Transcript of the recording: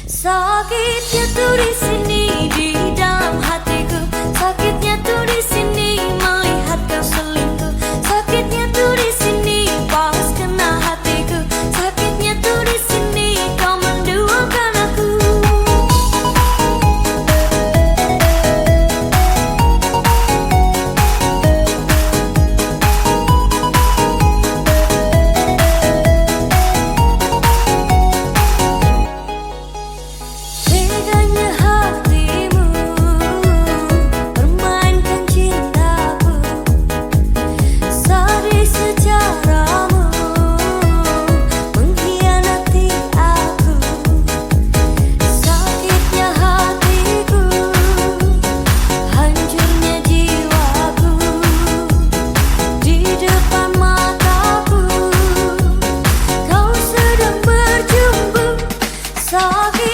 Sakitnya tuh di sini di dalam hatiku. Sakitnya tuh di sini melihat kau selingkuh. Sakitnya tuh di sini pas kena hatiku. Sakitnya tuh di sini kau menduakan aku. Teganya hatimu permainkan cintaku. Sadis secaramu mengkhianati aku. Sakitnya hatiku, hancurnya jiwaku. Di depan mataku kau sedang berjumpa. Sakit